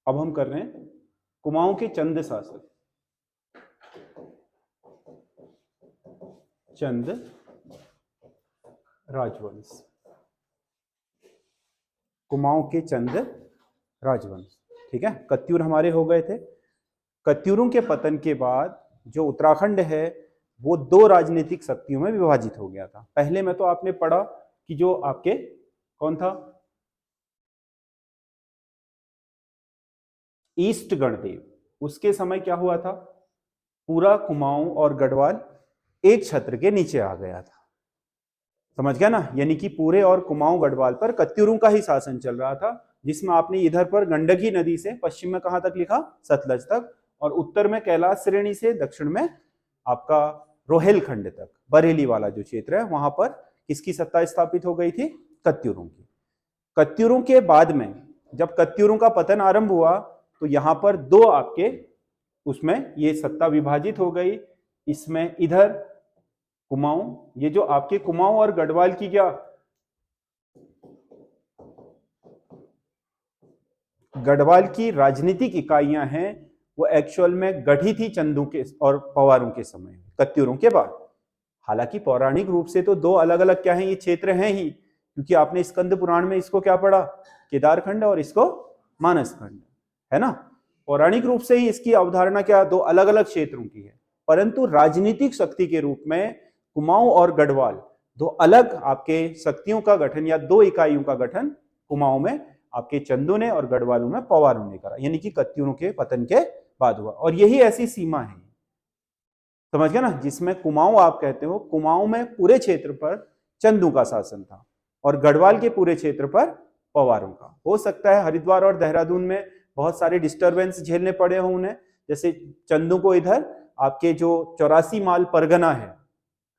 अब हम कर रहे हैं कुमाऊं के चंद शासक, चंद राजवंश, कुमाऊं के चंद राजवंश। ठीक है, कत्यूर हमारे हो गए थे। कत्यूरों के पतन के बाद जो उत्तराखंड है वो दो राजनीतिक शक्तियों में विभाजित हो गया था। पहले में तो आपने पढ़ा कि जो आपके कौन था, ईस्ट गणदेव, उसके समय क्या हुआ था, पूरा कुमाऊं और गढ़वाल एक छत्र के नीचे आ गया था। समझ गया ना, यानी कि पूरे और कुमाऊं गढ़वाल पर कत्यूरों का ही शासन चल रहा था, जिसमें आपने इधर पर गंडकी नदी से पश्चिम में कहां तक लिखा, सतलज तक, और उत्तर में कैलाश श्रेणी से दक्षिण में आपका रोहेलखंड तक, बरेली वाला जो क्षेत्र है, वहां पर किसकी सत्ता स्थापित हो गई थी, कत्यूरों की। कत्यूरों के बाद में जब कत्यूरों का पतन आरंभ हुआ तो यहां पर दो आपके उसमें ये सत्ता विभाजित हो गई। इसमें इधर कुमाऊं, ये जो आपके कुमाऊं और गढ़वाल की क्या गढ़वाल की राजनीतिक इकाइयां हैं, वो एक्चुअल में गढ़ी थी चंदू के और पवारों के समय, कत्यूरों के बाद। हालांकि पौराणिक रूप से तो दो अलग अलग क्या है ये क्षेत्र हैं ही, क्योंकि आपने स्कंद पुराण में इसको क्या पढ़ा, केदारखंड, और इसको मानसखंड, है ना। पौराणिक रूप से ही इसकी अवधारणा क्या दो अलग अलग क्षेत्रों की है, परंतु राजनीतिक शक्ति के रूप में कुमाऊं और गढ़वाल दो अलग आपके शक्तियों का गठन या दो इकाइयों का गठन कुमाऊं में आपके चंदू ने और गढ़वालों में पवारों ने करा, यानी कि कत्यूरों के पतन के बाद हुआ। और यही ऐसी सीमा है, समझ गया ना, जिसमें कुमाऊं आप कहते हो, कुमाऊं में पूरे क्षेत्र पर चंदू का शासन था और गढ़वाल के पूरे क्षेत्र पर पवारों का। हो सकता है हरिद्वार और देहरादून में बहुत सारे डिस्टरबेंस झेलने पड़े हो उन्हें, जैसे चंदू को इधर आपके जो 84 माल परगना है,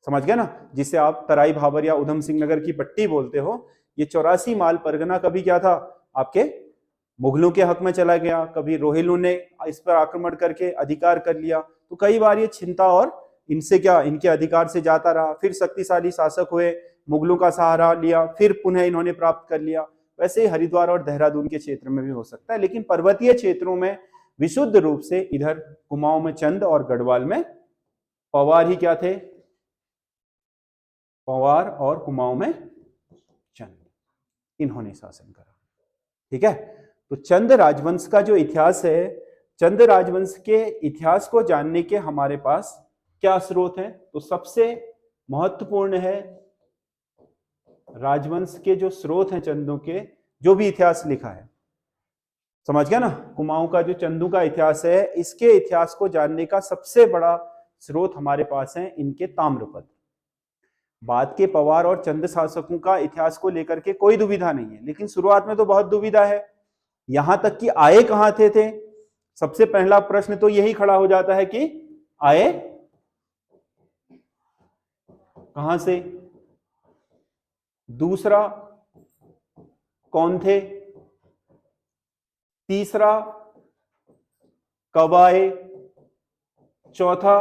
समझ गया ना, जिसे आप तराई भाबर या उधम सिंह नगर की पट्टी बोलते हो, ये 84 माल परगना कभी क्या था, आपके मुगलों के हक में चला गया, कभी रोहिलों ने इस पर आक्रमण करके अधिकार कर लिया, तो कई बार ये छिनता और इनसे क्या इनके अधिकार से जाता रहा, फिर शक्तिशाली शासक हुए, मुगलों का सहारा लिया, फिर पुनः इन्होंने प्राप्त कर लिया। वैसे ही हरिद्वार और देहरादून के क्षेत्र में भी हो सकता है, लेकिन पर्वतीय क्षेत्रों में विशुद्ध रूप से इधर कुमाऊं में चंद और गढ़वाल में पवार ही क्या थे, पवार, और कुमाऊं में चंद, इन्होंने शासन करा। ठीक है, तो चंद राजवंश का जो इतिहास है, चंद राजवंश के इतिहास को जानने के हमारे पास क्या स्रोत हैं, तो सबसे महत्वपूर्ण है राजवंश के जो स्रोत हैं चंदों के, जो भी इतिहास लिखा है, समझ गया ना, कुमाऊं का जो चंदू का इतिहास है, इसके इतिहास को जानने का सबसे बड़ा स्रोत हमारे पास है इनके ताम्रपत्र। बाद के पवार और चंद शासकों का इतिहास को लेकर के कोई दुविधा नहीं है, लेकिन शुरुआत में तो बहुत दुविधा है, यहां तक कि आए कहां थे। सबसे पहला प्रश्न तो यही खड़ा हो जाता है कि आए कहां से, दूसरा कौन थे, तीसरा कब आए, चौथा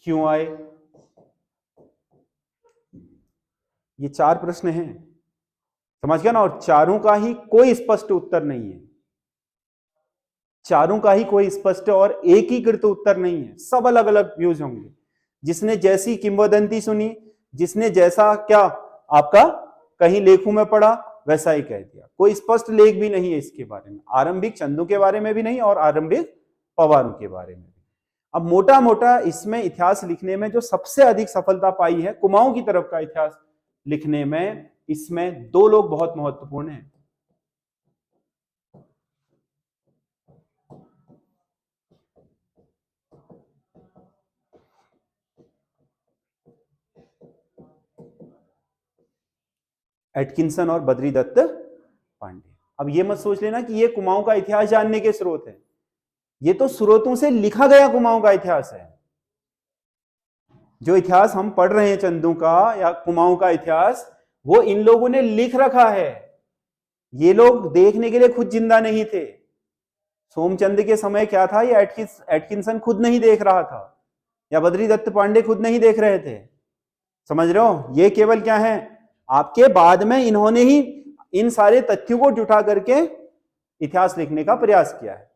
क्यों आए। ये चार प्रश्न हैं, समझ गया ना, और चारों का ही कोई स्पष्ट उत्तर नहीं है, चारों का ही कोई स्पष्ट और एक ही कृत उत्तर नहीं है, सब अलग अलग व्यूज होंगे। जिसने जैसी किंवदंती सुनी, जिसने जैसा क्या आपका कहीं लेखों में पढ़ा, वैसा ही कह दिया। कोई स्पष्ट लेख भी नहीं है इसके बारे में, आरंभिक चंदों के बारे में भी नहीं और आरंभिक पवारों के बारे में भी। अब मोटा मोटा इसमें इतिहास लिखने में जो सबसे अधिक सफलता पाई है कुमाऊं की तरफ का इतिहास लिखने में, इसमें दो लोग बहुत महत्वपूर्ण हैं। एटकिंसन और बद्रीदत्त पांडे। अब ये मत सोच लेना कि ये कुमाऊं का इतिहास जानने के स्रोत है, ये तो स्रोतों से लिखा गया कुमाऊं का इतिहास है। जो इतिहास हम पढ़ रहे हैं चंदू का या कुमाऊं का इतिहास, वो इन लोगों ने लिख रखा है। ये लोग देखने के लिए खुद जिंदा नहीं थे। सोमचंद के समय क्या था, ये एटकिंसन खुद नहीं देख रहा था, या बद्रीदत्त पांडे खुद नहीं देख रहे थे, समझ रहे हो। ये केवल क्या है, आपके बाद में इन्होंने ही इन सारे तथ्यों को जुटा करके इतिहास लिखने का प्रयास किया है।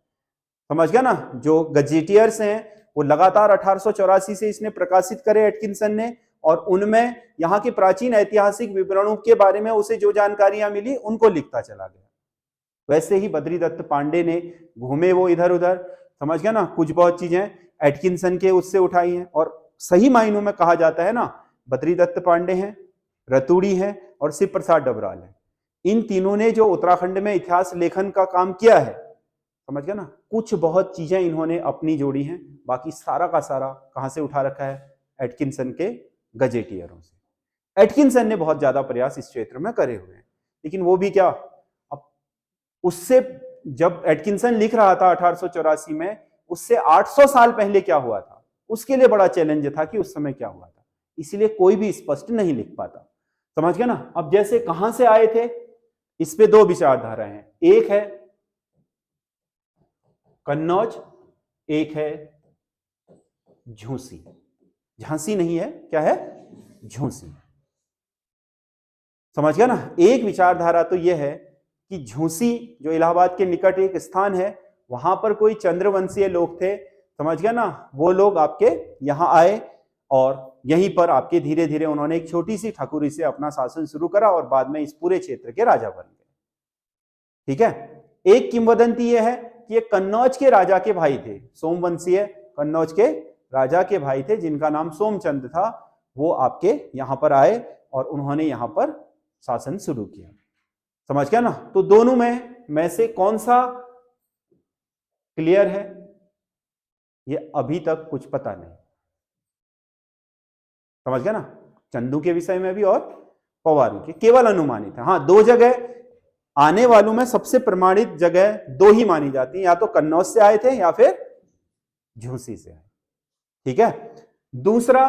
समझ गया ना। जो गजेटियर्स हैं वो लगातार 1884 से इसने प्रकाशित करे एटकिंसन ने, और उनमें यहाँ के प्राचीन ऐतिहासिक विवरणों के बारे में उसे जो जानकारियां मिली उनको लिखता चला गया। वैसे ही बद्रीदत्त पांडे ने घूमे वो इधर उधर, समझ गया ना, कुछ बहुत चीजें एटकिंसन के उससे उठाई हैं। और सही मायनों में कहा जाता है ना, बद्रीदत्त पांडे हैं, रतूड़ी है और शिव प्रसाद डबराल है। इन तीनों ने जो उत्तराखंड में इतिहास लेखन का काम किया है, समझ गया ना, कुछ बहुत चीजें इन्होंने अपनी जोड़ी हैं, बाकी सारा का सारा कहां से उठा रखा है? एटकिंसन के गजेटियरों से। एटकिंसन ने बहुत ज्यादा प्रयास इस क्षेत्र में करे हुए हैं, लेकिन वो भी क्या, अब उससे जब एटकिंसन लिख रहा था 1884 में, उससे 800 साल पहले क्या हुआ था, उसके लिए बड़ा चैलेंज था कि उस समय क्या हुआ था, इसलिए कोई भी स्पष्ट नहीं लिख पाता। समझ गया ना। अब जैसे कहां से आए थे, इस पे दो विचारधाराएं हैं, एक है कन्नौज, एक है झूसी। झांसी नहीं है, क्या है? झूसी। समझ गया ना। एक विचारधारा तो यह है कि झूसी जो इलाहाबाद के निकट एक स्थान है, वहां पर कोई चंद्रवंशीय लोग थे, समझ गया ना, वो लोग आपके यहां आए और यहीं पर आपके धीरे धीरे उन्होंने एक छोटी सी ठाकुरी से अपना शासन शुरू करा और बाद में इस पूरे क्षेत्र के राजा बन गए। ठीक है। एक किंवदंती यह है कि ये कन्नौज के राजा के भाई थे, सोमवंशीय कन्नौज के राजा के भाई थे, जिनका नाम सोमचंद था। वो आपके यहां पर आए और उन्होंने यहां पर शासन शुरू किया। समझ गया ना। तो दोनों में से कौन सा क्लियर है, ये अभी तक कुछ पता नहीं। समझ गया ना। चंदू के विषय में भी और पवारों के केवल अनुमानित है। हाँ, दो जगह आने वालों में सबसे प्रमाणित जगह दो ही मानी जाती है, या तो कन्नौज से आए थे या फिर झूसी से आए। ठीक है। दूसरा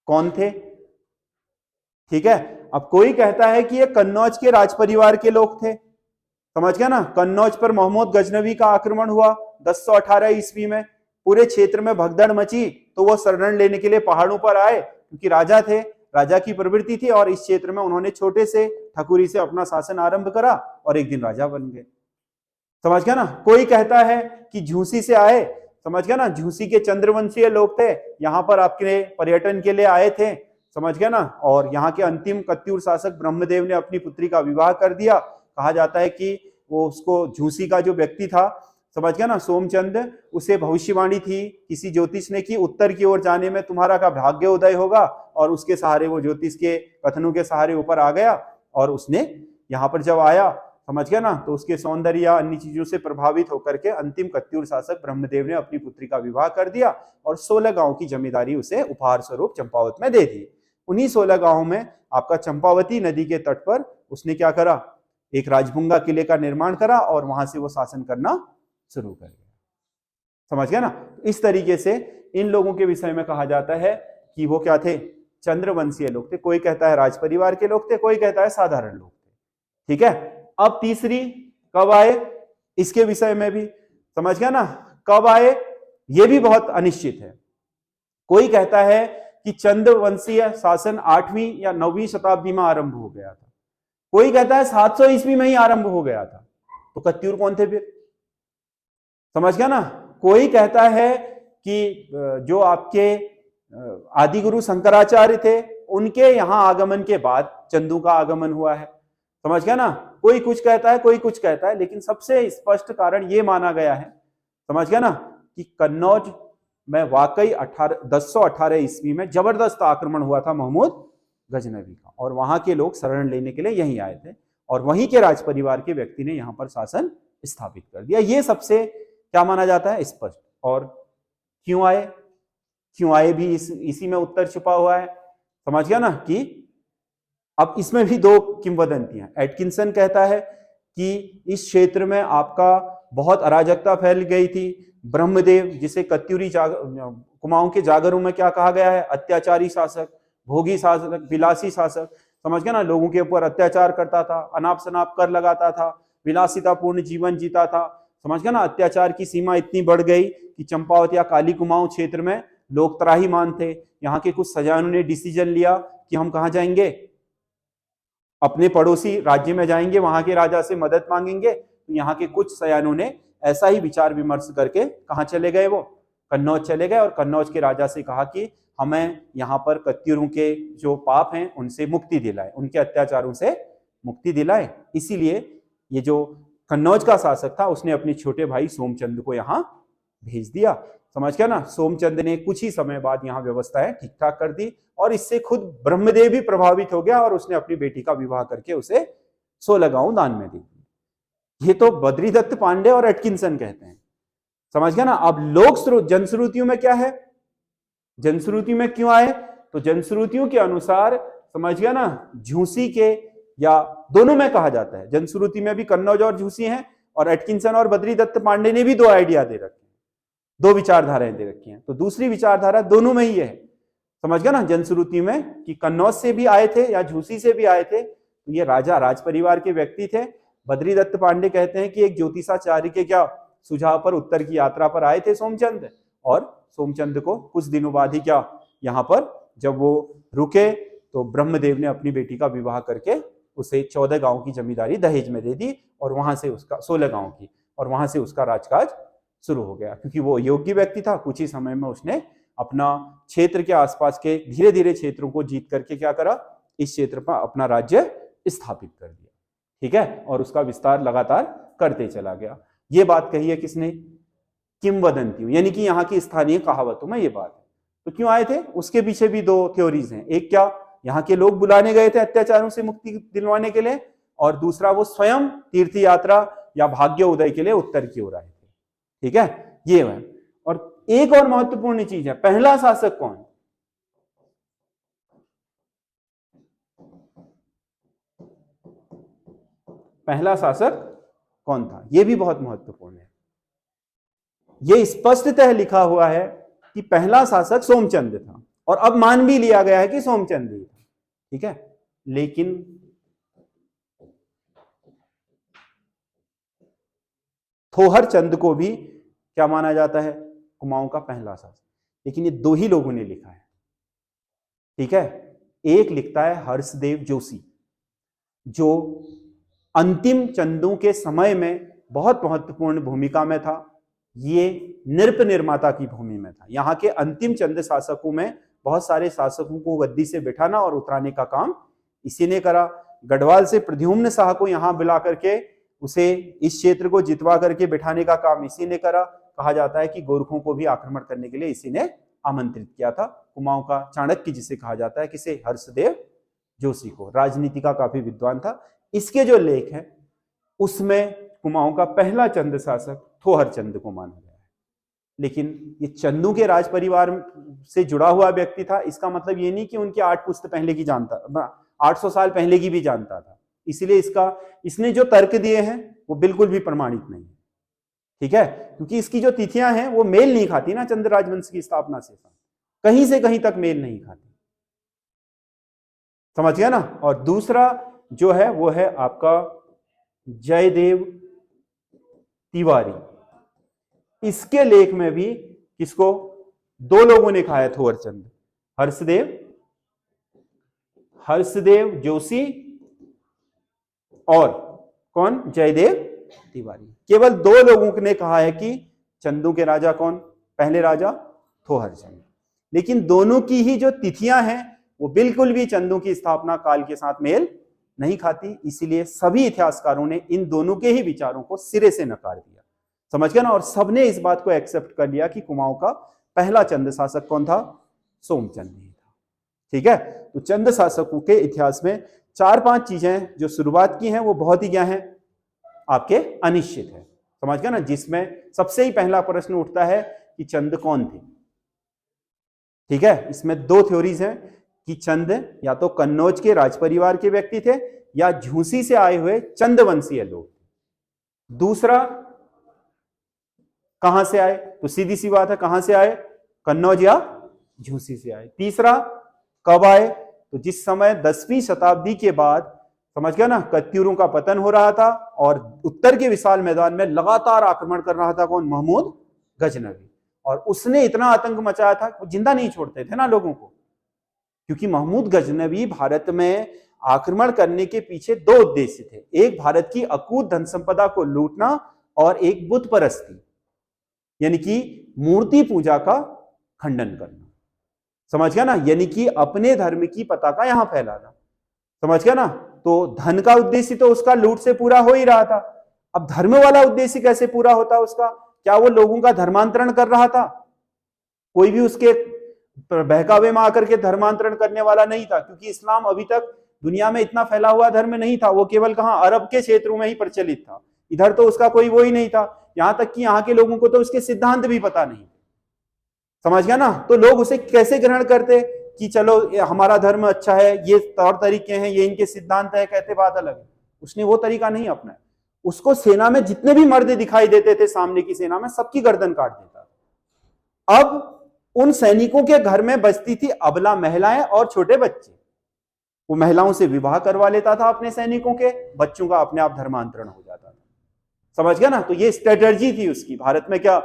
कौन थे? ठीक है। अब कोई कहता है कि ये कन्नौज के राज परिवार के लोग थे। समझ गया ना। कन्नौज पर मोहम्मद गजनवी का आक्रमण हुआ 1018 ईस्वी में, पूरे क्षेत्र में भगदड़ मची, तो वो शरण लेने के लिए पहाड़ों पर आए, क्योंकि राजा थे, राजा की प्रवृत्ति थी, और इस क्षेत्र में उन्होंने छोटे से ठकुरी से अपना शासन आरंभ करा और एक दिन राजा बन गए। समझ गया ना। कोई कहता है कि झूसी से आए, समझ गया ना, झूसी के चंद्रवंशीय लोग थे, यहां पर आपके पर्यटन के लिए आए थे, समझ गया ना, और यहाँ के अंतिम कत्यूर शासक ब्रह्मदेव ने अपनी पुत्री का विवाह कर दिया। कहा जाता है कि वो उसको झूसी का जो व्यक्ति था, समझ गया ना, सोमचंद, उसे भविष्यवाणी थी किसी ज्योतिष ने कि उत्तर की ओर जाने में तुम्हारा का भाग्य उदय होगा, और उसके सहारे वो ज्योतिष के कथनों के सहारे ऊपर आ गया, और उसने यहाँ पर जब आया, समझ गया ना, तो उसके सौंदर्य या अन्य चीजों से प्रभावित होकर के अंतिम कत्यूर शासक ब्रह्मदेव ने अपनी पुत्री का विवाह कर दिया और 16 गांव की जमींदारी उसे उपहार स्वरूप चंपावत में दे दी। उन्हीं 16 गांवों में आपका चंपावती नदी के तट पर उसने क्या करा, एक राजभुंगा किले का निर्माण करा और वहां से वो शासन करना शुरू कर दिया। समझ गया ना। इस तरीके से इन लोगों के विषय में कहा जाता है कि वो क्या थे, चंद्रवंशीय लोग थे। कोई कहता है राज परिवार के लोग थे, कोई कहता है साधारण लोग थे। ठीक है। अब तीसरी कब आए, इसके विषय में भी समझ गया ना, कब आए ये भी बहुत अनिश्चित है। कोई कहता है कि चंद्रवंशीय शासन 8वीं या 9वीं शताब्दी में आरंभ हो गया था, कोई कहता है 700 ईस्वी में ही आरंभ हो गया था। तो कत्यूर कौन थे फिर? समझ गया ना। कोई कहता है कि जो आपके आदि गुरु शंकराचार्य थे, उनके यहां आगमन के बाद चंदू का आगमन हुआ है। समझ गया ना। कोई कुछ कहता है, कोई कुछ कहता है, लेकिन सबसे स्पष्ट कारण यह माना गया है, समझ गया ना, कि कन्नौज में वाकई 1018 ईस्वी में जबरदस्त आक्रमण हुआ था मोहम्मद गजनवी का, और वहां के लोग शरण लेने के लिए यहीं आए थे, और वहीं के राज परिवार के व्यक्ति ने यहां पर शासन स्थापित कर दिया। ये सबसे क्या माना जाता है, स्पष्ट। और क्यों आए भी इसी में उत्तर छुपा हुआ है। समझ गया ना। कि अब इसमें भी दो किंवदंतियां। एटकिंसन कहता है कि इस क्षेत्र में आपका बहुत अराजकता फैल गई थी, ब्रह्मदेव, जिसे कत्यूरी कुमाऊं के जागरों में क्या कहा गया है, अत्याचारी शासक, भोगी शासक, विलासी शासक। समझ गया ना। लोगों के ऊपर अत्याचार करता था, अनाप शनाप कर लगाता था, विलासितापूर्ण जीवन जीता था। समझ गया ना। अत्याचार की सीमा इतनी बढ़ गई कि चंपावत या काली कुमाऊं क्षेत्र में लोग त्राहीमाम थे। यहाँ के कुछ सजानों ने डिसीजन लिया कि हम कहाँ जाएंगे, अपने पड़ोसी राज्य में जाएंगे, वहां के राजा से मदद मांगेंगे, तो यहाँ के कुछ सयानों ने ऐसा ही विचार विमर्श करके कहाँ चले गए, वो कन्नौज चले गए और कन्नौज के राजा से कहा कि हमें यहाँ पर कत्यूरों के जो पाप हैं उनसे मुक्ति दिलाए, उनके अत्याचारों से मुक्ति दिलाए। इसीलिए ये जो कन्नौज का शासक था उसने अपने छोटे भाई सोमचंद को यहाँ भेज दिया। समझ गया ना। सोमचंद ने कुछ ही समय बाद यहाँ व्यवस्थाएं ठीक ठाक कर दी और इससे खुद ब्रह्मदेव भी प्रभावित हो गया और उसने अपनी बेटी का विवाह करके उसे 16 गांव दान में दे दिए। ये तो बद्रीदत्त पांडे और एटकिंसन कहते हैं। समझ गया ना। अब लोक जनश्रुतियों में क्या है, जनश्रुति में क्यों आए, तो जनश्रुतियों के अनुसार समझ गया ना, झूसी के या दोनों में कहा जाता है। जनश्रुति में भी कन्नौज और झूसी हैं और एटकिंसन और बद्रीदत्त पांडे ने भी दो आइडिया दे रखे हैं, दो विचारधाराएं दे रखी हैं। तो दूसरी विचारधारा दोनों में ही है। समझ गया ना। जनश्रुति में कि कन्नौज से भी आए थे या झूसी से भी आए थे, तो ये राजा राज परिवार के व्यक्ति थे। बद्रीदत्त पांडे कहते हैं कि एक ज्योतिषाचार्य के क्या सुझाव पर उत्तर की यात्रा पर आए थे सोमचंद, और सोमचंद को कुछ दिनों बाद ही क्या यहाँ पर जब वो रुके तो ब्रह्मदेव ने अपनी बेटी का विवाह करके उसे 14 गांव की जमींदारी दहेज में दे दी और वहां से उसका 16 गांव की, और वहां से उसका राजकाज शुरू हो गया। क्योंकि वो योग्य व्यक्ति था, कुछ ही समय में उसने अपना क्षेत्र के आसपास के धीरे धीरे क्षेत्रों को जीत करके क्या करा, इस क्षेत्र पर अपना राज्य स्थापित कर दिया। ठीक है। और उसका विस्तार लगातार करते चला गया। ये बात कही है किसने, किंवदंतियों, यानी कि यहाँ की स्थानीय कहावतों में ये बात है। तो क्यों आए थे, उसके पीछे भी दो थ्योरीज हैं। एक क्या, यहाँ के लोग बुलाने गए थे अत्याचारों से मुक्ति दिलवाने के लिए, और दूसरा वो स्वयं तीर्थ यात्रा या भाग्य उदय के लिए उत्तर की ओर आए थे। ठीक है, ये है। और एक और महत्वपूर्ण चीज है, पहला शासक कौन, पहला शासक कौन था, यह भी बहुत महत्वपूर्ण है। यह स्पष्टतः लिखा हुआ है कि पहला शासक सोमचंद था, और अब मान भी लिया गया है कि सोमचंद ही था। ठीक है, लेकिन थोहर चंद को भी क्या माना जाता है, कुमाऊं का पहला शासक। लेकिन ये दो ही लोगों ने लिखा है। ठीक है, एक लिखता है हर्षदेव जोशी, जो अंतिम चंदों के समय में बहुत महत्वपूर्ण भूमिका में था। ये नृप निर्माता की भूमि में था। यहाँ के अंतिम चंद शासकों में बहुत सारे शासकों को गद्दी से बिठाना और उतराने का काम इसी ने करा। गढ़वाल से प्रद्युम्न शाह को यहाँ बुला करके उसे इस क्षेत्र को जितवा करके बिठाने का काम इसी ने करा। कहा जाता है कि गोरखों को भी आक्रमण करने के लिए इसी ने आमंत्रित किया था। कुमाऊं का चाणक्य जिसे कहा जाता है, किसे, हर्षदेव जोशी को, राजनीति का काफी विद्वान था। इसके जो लेख हैं उसमें कुमाऊं का पहला चंद शासक थोहर चंद को माना गया है। लेकिन ये चंदू के राज परिवार से जुड़ा हुआ व्यक्ति था, इसका मतलब ये नहीं कि उनकी 8 पुश्त पहले की जानता, 800 साल पहले की भी जानता था। इसलिए इसने जो तर्क दिए हैं वो बिल्कुल भी प्रमाणित नहीं है। ठीक है, क्योंकि इसकी जो तिथियां हैं वो मेल नहीं खाती ना चंद राजवंश की स्थापना से, कहीं से कहीं तक मेल नहीं खाती। समझ गया ना। और दूसरा जो है वो है आपका जयदेव तिवारी। इसके लेख में भी किसको, दो लोगों ने कहा है थोहर चंद, हर्षदेव जोशी और कौन, जयदेव तिवारी। केवल दो लोगों ने कहा है कि चंदू के राजा कौन, पहले राजा थोहर चंद। लेकिन दोनों की ही जो तिथियां हैं वो बिल्कुल भी चंदू की स्थापना काल के साथ मेल नहीं खाती। इसीलिए सभी इतिहासकारों ने इन दोनों के ही विचारों को सिरे से नकार दिया। समझ गया ना। और सबने इस बात को एक्सेप्ट कर लिया कि कुमाऊं का पहला चंद शासक कौन था, सोमचंद ही था। ठीक है, तो चंद शासकों के इतिहास में 4-5 चीजें जो शुरुआत की हैं वो बहुत ही क्या है, आपके अनिश्चित है। समझ गया ना। जिसमें सबसे ही पहला प्रश्न उठता है कि चंद कौन थे। ठीक है, इसमें दो थ्योरीज हैं कि चंद या तो कन्नौज के राज परिवार के व्यक्ति थे या झूसी से आए हुए चंदवंशीय लोग। दूसरा, कहां से आए, तो सीधी सी बात है कहां से आए, कन्नौज या झूसी से आए। तीसरा, कब आए, तो जिस समय 10वीं शताब्दी के बाद, समझ गया ना, कत्यूरों का पतन हो रहा था और उत्तर के विशाल मैदान में लगातार आक्रमण कर रहा था कौन, महमूद गजनवी। और उसने इतना आतंक मचाया था, वो जिंदा नहीं छोड़ते थे ना लोगों को, क्योंकि महमूद गजनवी भारत में आक्रमण करने के पीछे दो उद्देश्य थे, एक भारत की अकूत धन संपदा को लूटना और एक बुत परस्ती यानी कि मूर्ति पूजा का खंडन करना। समझ गया ना, यानी कि अपने धर्म की पताका यहां फैलाना। समझ गया ना, तो धन का उद्देश्य तो उसका लूट से पूरा हो ही रहा था, अब धर्म वाला उद्देश्य कैसे पूरा होता उसका? क्या वो लोगों का धर्मांतरण कर रहा था? कोई भी उसके बहकावे में आकर के धर्मांतरण करने वाला नहीं था, क्योंकि इस्लाम अभी तक दुनिया में इतना फैला हुआ धर्म नहीं था, वो केवल कहां अरब के क्षेत्रों में ही प्रचलित था, इधर तो उसका कोई वो ही नहीं था। यहां तक कि यहाँ के लोगों को तो उसके सिद्धांत भी पता नहीं। समझ गया ना, तो लोग उसे कैसे ग्रहण करते कि चलो हमारा धर्म अच्छा है, ये तौर तरीके हैं, ये इनके सिद्धांत है, कहते बात अलग है। उसने वो तरीका नहीं अपनाया, उसको सेना में जितने भी मर्द दिखाई देते थे सामने की सेना में, सबकी गर्दन काट देता। अब उन सैनिकों के घर में बचती थी अबला महिलाएं और छोटे बच्चे, वो महिलाओं से विवाह करवा लेता था अपने सैनिकों के, बच्चों का अपने आप धर्मांतरण हो जाता था। समझ गया ना, तो ये स्ट्रेटजी थी उसकी, भारत में क्या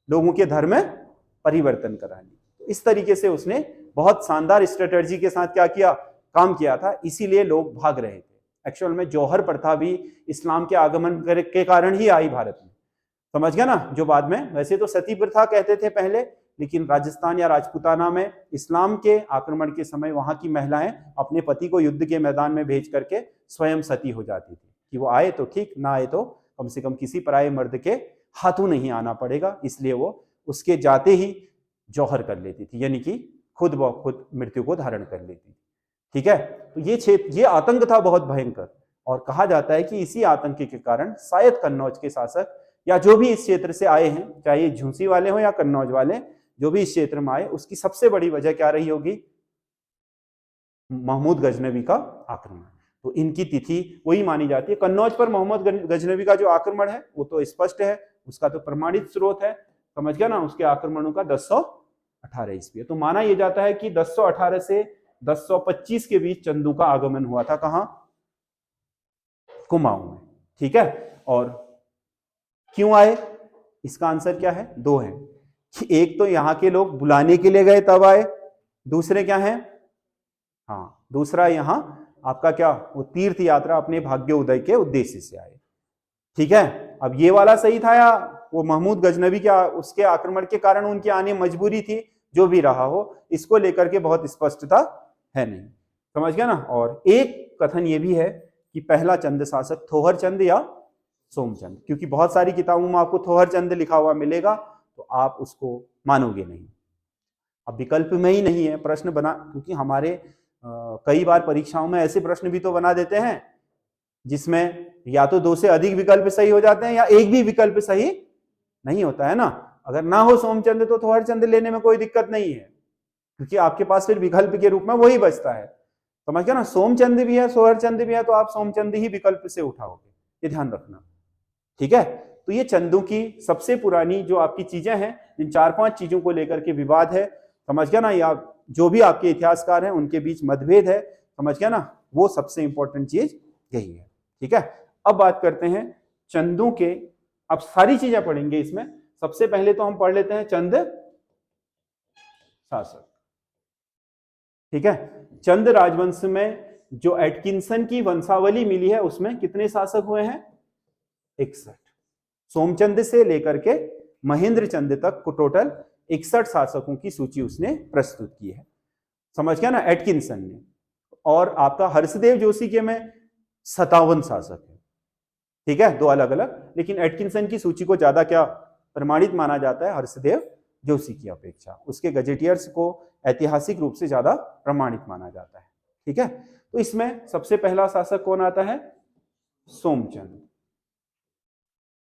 लोगों के धर्म में परिवर्तन करानी। तो इस तरीके से उसने बहुत शानदार स्ट्रेटजी के साथ क्या किया, काम किया था, इसीलिए लोग भाग रहे थे। एक्चुअल में जौहर प्रथा भी इस्लाम के आगमन के कारण ही आई भारत में। समझ गया ना, जो बाद में, वैसे तो सती प्रथा कहते थे पहले, लेकिन राजस्थान या राजपूताना में इस्लाम के आक्रमण के समय वहां की महिलाएं अपने पति को युद्ध के मैदान में भेज करके स्वयं सती हो जाती थी, कि वो आए तो ठीक, ना आए तो कम से कम किसी पराये मर्द के हाथों नहीं आना पड़ेगा, इसलिए वो उसके जाते ही जौहर कर लेती थी, यानी कि खुद ब खुद मृत्यु को धारण कर लेती थी। ठीक है, तो ये क्षेत्र, ये आतंक था बहुत भयंकर, और कहा जाता है कि इसी आतंक के कारण शायद कन्नौज के शासक या जो भी इस क्षेत्र से आए हैं, चाहे ये झुंसी वाले हो या कन्नौज वाले, जो भी इस क्षेत्र में आए, उसकी सबसे बड़ी वजह क्या रही होगी? महमूद गजनवी का आक्रमण। तो इनकी तिथि वही मानी जाती है। कन्नौज पर मोहम्मद गजनवी का जो आक्रमण है वो तो स्पष्ट है, उसका तो प्रमाणित स्रोत है। समझ गया ना, उसके आक्रमणों का 1018 ईस्वी है। तो माना यह जाता है कि 1018 से 1025 के बीच चंदू का आगमन हुआ था। कहां? कुमाऊं में। ठीक है, और क्यों आए, इसका आंसर क्या है? दो है, एक तो यहां के लोग बुलाने के लिए गए तब आए, दूसरे क्या है, हाँ दूसरा यहां आपका क्या, वो तीर्थ यात्रा अपने भाग्य उदय के उद्देश्य से आए। ठीक है, अब ये वाला सही था या वो महमूद गजनवी के उसके आक्रमण के कारण उनकी आने मजबूरी थी, जो भी रहा हो, इसको लेकर के बहुत स्पष्टता है नहीं। समझ गया ना। और एक कथन ये भी है कि पहला चंद शासक थोहर चंद या सोमचंद, क्योंकि बहुत सारी किताबों में आपको थोहर चंद लिखा हुआ मिलेगा, तो आप उसको मानोगे नहीं। अब विकल्प में ही नहीं है प्रश्न बना, क्योंकि हमारे कई बार परीक्षाओं में ऐसे प्रश्न भी तो बना देते हैं जिसमें या तो दो से अधिक विकल्प सही हो जाते हैं या एक भी विकल्प सही नहीं होता है ना। अगर ना हो सोमचंद तो थोहर चंद लेने में कोई दिक्कत नहीं है, क्योंकि आपके पास फिर विकल्प के रूप में वही बचता है। समझ गया ना, सोमचंद भी है, सोहर चंद भी है, तो आप सोमचंद ही विकल्प से उठाओगे, ये ध्यान रखना। ठीक है, तो ये चंदों की सबसे पुरानी जो आपकी चीजें हैं, इन 4-5 चीजों को लेकर के विवाद है। समझ गया ना, या जो भी आपके इतिहासकार हैं उनके बीच मतभेद है। समझ गया ना, वो सबसे इंपॉर्टेंट चीज यही है। ठीक है, अब बात करते हैं चंदों के, अब सारी चीजें पढ़ेंगे इसमें। सबसे पहले तो हम पढ़ लेते हैं चंद शासक। ठीक है, चंद राजवंश में जो एटकिंसन की वंशावली मिली है उसमें कितने शासक हुए हैं? 61। सोमचंद से लेकर के महेंद्र चंद तक को टोटल 61 शासकों की सूची उसने प्रस्तुत की है। समझ गया ना, एटकिंसन ने। और आपका हर्षदेव जोशी के में 57 शासक है। ठीक है, दो अलग अलग, लेकिन एटकिंसन की सूची को ज्यादा क्या प्रमाणित माना जाता है हर्षदेव जोशी की अपेक्षा। उसके गजेटियर्स को ऐतिहासिक रूप से ज्यादा प्रमाणित माना जाता है। ठीक है, तो इसमें सबसे पहला शासक कौन आता है? सोमचंद।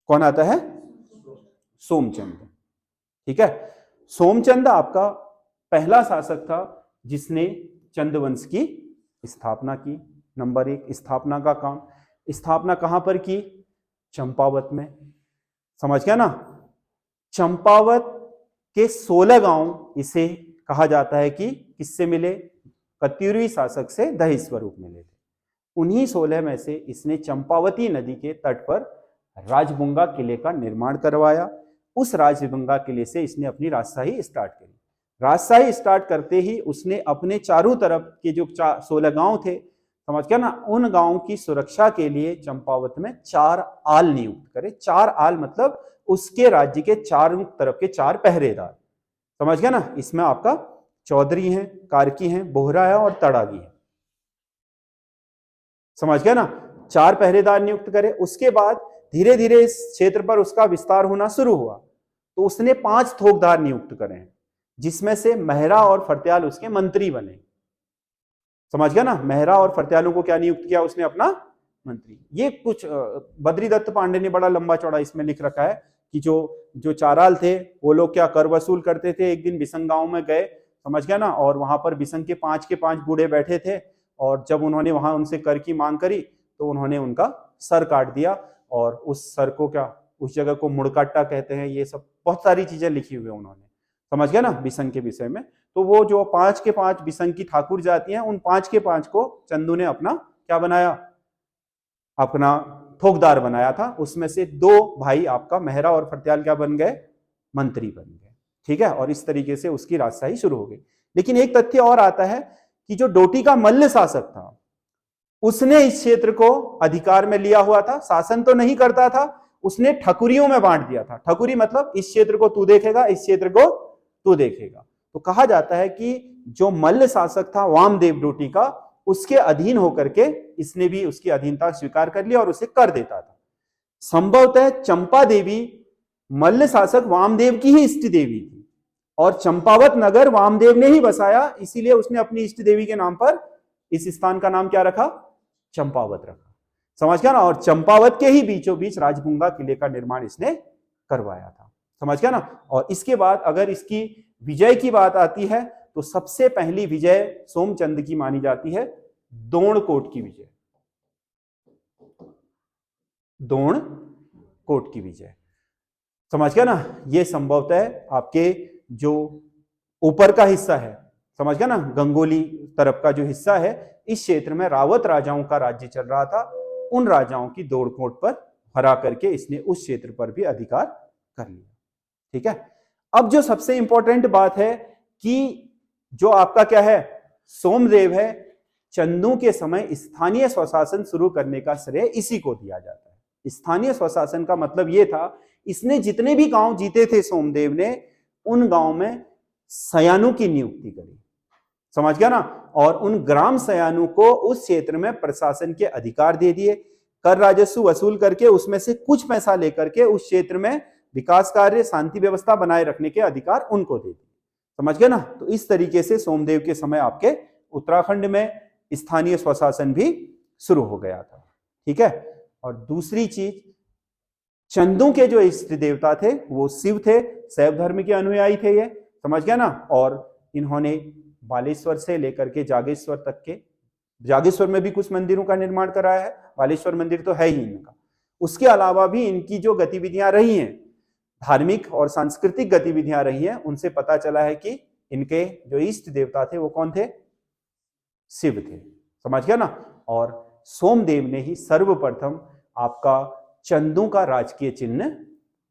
कौन आता है? सोमचंद। ठीक है, सोमचंद आपका पहला शासक था जिसने चंदवंश की स्थापना की। नंबर 1, स्थापना का काम। स्थापना कहां पर की? चंपावत में। समझ गया ना, चंपावत के 16 गांव इसे कहा जाता है कि किससे मिले? कत्यूरी शासक से दही स्वरूप मिले थे। उन्हीं 16 में से इसने चंपावती नदी के तट पर राजबुंगा किले का निर्माण करवाया। उस राजबुंगा किले से इसने अपनी राजशाही स्टार्ट करी। राजशाही स्टार्ट करते ही उसने अपने चारों तरफ के जो 16 गांव थे, समझ गया ना। उन गांवों की सुरक्षा के लिए चंपावत में 4 आल नियुक्त करे। 4 आल मतलब उसके राज्य के चारों तरफ के 4 पहरेदार। समझ गया ना। इसमें आपका चौधरी हैं, कार्की हैं, बोहरा है और तड़ागी है। समझ गया ना। 4 पहरेदार नियुक्त करे। उसके बाद धीरे धीरे इस क्षेत्र पर उसका विस्तार होना शुरू हुआ तो उसने 5 थोकदार नियुक्त करे हैं, जिसमें से मेहरा और फरत्याल उसके मंत्री बने। समझ गया ना। मेहरा और फरत्यालों को क्या नियुक्त किया उसने? अपना मंत्री। ये कुछ बद्रीदत्त पांडे ने बड़ा लंबा चौड़ा इसमें लिख रखा है कि जो चाराल थे वो लोग क्या कर वसूल करते थे। एक दिन बिसंग गांव में गए, समझ गया ना, और वहां पर बिसंग के 5 बूढ़े बैठे थे और जब उन्होंने वहां उनसे कर की मांग करी तो उन्होंने उनका सर काट दिया और उस सर को क्या, उस जगह को मुड़काटा कहते हैं। ये सब बहुत सारी चीजें लिखी हुई है उन्होंने। समझ गया ना बिसंग के विषय में। तो वो जो 5 बिसंग की ठाकुर जाति हैं उन 5 को चंदू ने अपना क्या बनाया? अपना थोकदार बनाया था। उसमें से 2 भाई आपका मेहरा और फरत्याल क्या बन गए? मंत्री बन गए। ठीक है। और इस तरीके से उसकी राजशाही शुरू हो गई। लेकिन एक तथ्य और आता है कि जो डोटी का मल्ल शासक था उसने इस क्षेत्र को अधिकार में लिया हुआ था। शासन तो नहीं करता था, उसने ठकुरियों में बांट दिया था। ठकुरी मतलब इस क्षेत्र को तू देखेगा, इस क्षेत्र को तू देखेगा। तो कहा जाता है कि जो मल्ल शासक था वामदेव डोटी का, उसके अधीन होकर के इसने भी उसकी अधीनता स्वीकार कर ली और उसे कर देता था। संभवतः चंपा देवी मल्ल शासक वामदेव की ही इष्ट देवी थी और चंपावत नगर वामदेव ने ही बसाया, इसीलिए उसने अपनी इष्ट देवी के नाम पर इस स्थान का नाम क्या रखा? चंपावत रखा। समझ गया ना। और चंपावत के ही बीचों बीच राजगुंगा किले का निर्माण इसने करवाया था। समझ गया ना। और इसके बाद अगर इसकी विजय की बात आती है तो सबसे पहली विजय सोमचंद की मानी जाती है दोणकोट की विजय। दोणकोट की विजय। समझ गया ना। यह संभवतः आपके जो ऊपर का हिस्सा है, समझ गया ना, गंगोली तरफ का जो हिस्सा है, इस क्षेत्र में रावत राजाओं का राज्य चल रहा था। उन राजाओं की दोड़कोट पर हरा करके इसने उस क्षेत्र पर भी अधिकार कर लिया। ठीक है। अब जो सबसे इंपॉर्टेंट बात है कि जो आपका क्या है, सोमदेव है, चंदू के समय स्थानीय स्वशासन शुरू करने का श्रेय इसी को दिया जाता है। स्थानीय स्वशासन का मतलब यह था, इसने जितने भी गांव जीते थे सोमदेव ने, उन गांव में सयानों की नियुक्ति करी। समझ गया ना। और उन ग्राम सयानों को उस क्षेत्र में प्रशासन के अधिकार दे दिए। कर राजस्व वसूल करके उसमें से कुछ पैसा लेकर के उस क्षेत्र में विकास कार्य, शांति व्यवस्था बनाए रखने के अधिकार उनको दे दिए। समझ गया ना। तो इस तरीके से सोमदेव के समय आपके उत्तराखंड में स्थानीय स्वशासन भी शुरू हो गया था। ठीक है। और दूसरी चीज, चंदू के जो इष्ट देवता थे वो शिव थे, शैव धर्म के अनुयायी थे ये। समझ गया ना। और इन्होंने बालेश्वर से लेकर के जागेश्वर तक के, जागेश्वर में भी कुछ मंदिरों का निर्माण कराया है, बालेश्वर मंदिर तो है ही इनका। उसके अलावा भी इनकी जो गतिविधियां रही हैं, धार्मिक और सांस्कृतिक गतिविधियां रही हैं, उनसे पता चला है कि इनके जो इष्ट देवता थे वो कौन थे? शिव थे। समझ गया ना। और सोमदेव ने ही सर्वप्रथम आपका चंदू का राजकीय चिन्ह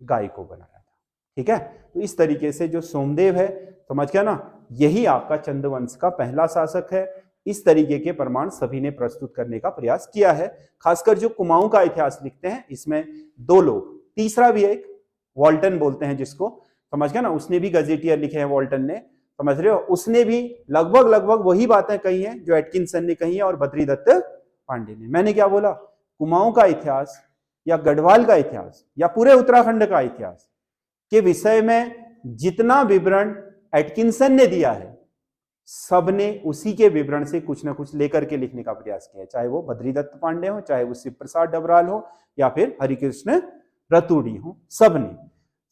गाय को बनाया था। ठीक है। तो इस तरीके से जो सोमदेव है, समझ गया ना, यही आपका चंदवंश का पहला शासक है। इस तरीके के प्रमाण सभी ने प्रस्तुत करने का प्रयास किया है। खासकर जो कुमाऊं का इतिहास लिखते हैं इसमें 2 लोग, तीसरा भी एक वॉल्टन बोलते हैं जिसको, समझ गया ना, उसने भी गजेटियर लिखे हैं वॉल्टन ने। समझ रहे हो। उसने भी लगभग वही बातें कही हैं जो एटकिंसन ने कही है और बद्रीदत्त पांडे ने। मैंने क्या बोला? कुमाऊं का इतिहास या गढ़वाल का इतिहास या पूरे उत्तराखंड का इतिहास के विषय में जितना विवरण एटकिंसन ने दिया है, सबने उसी के विवरण से कुछ ना कुछ लेकर के लिखने का प्रयास किया है। चाहे वो बद्रीदत्त पांडे हो, चाहे वो शिव प्रसाद डबराल हो, या फिर हरिकृष्ण रतूड़ी हो, सबने।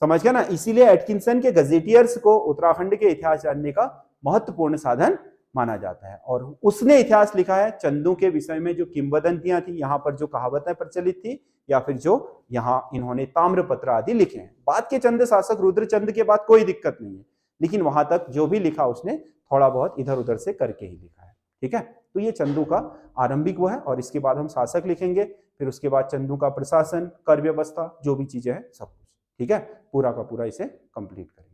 समझ गया ना। इसीलिए एटकिंसन के गजेटियर्स को उत्तराखंड के इतिहास जानने का महत्वपूर्ण साधन माना जाता है। और उसने इतिहास लिखा है चंदू के विषय में जो किंवदंतियां थी, यहाँ पर जो कहावतें प्रचलित थी, या फिर जो यहाँ इन्होंने ताम्रपत्र आदि लिखे हैं। बाद के चंद शासक रुद्रचंद के बाद कोई दिक्कत नहीं है, लेकिन वहां तक जो भी लिखा उसने थोड़ा बहुत इधर उधर से करके ही लिखा है। ठीक है। तो ये चंदू का आरंभिक वो है। और इसके बाद हम शासक लिखेंगे, फिर उसके बाद चंदू का प्रशासन, कर व्यवस्था, जो भी चीजें हैं सब कुछ। ठीक है। पूरा का पूरा इसे कंप्लीट करें।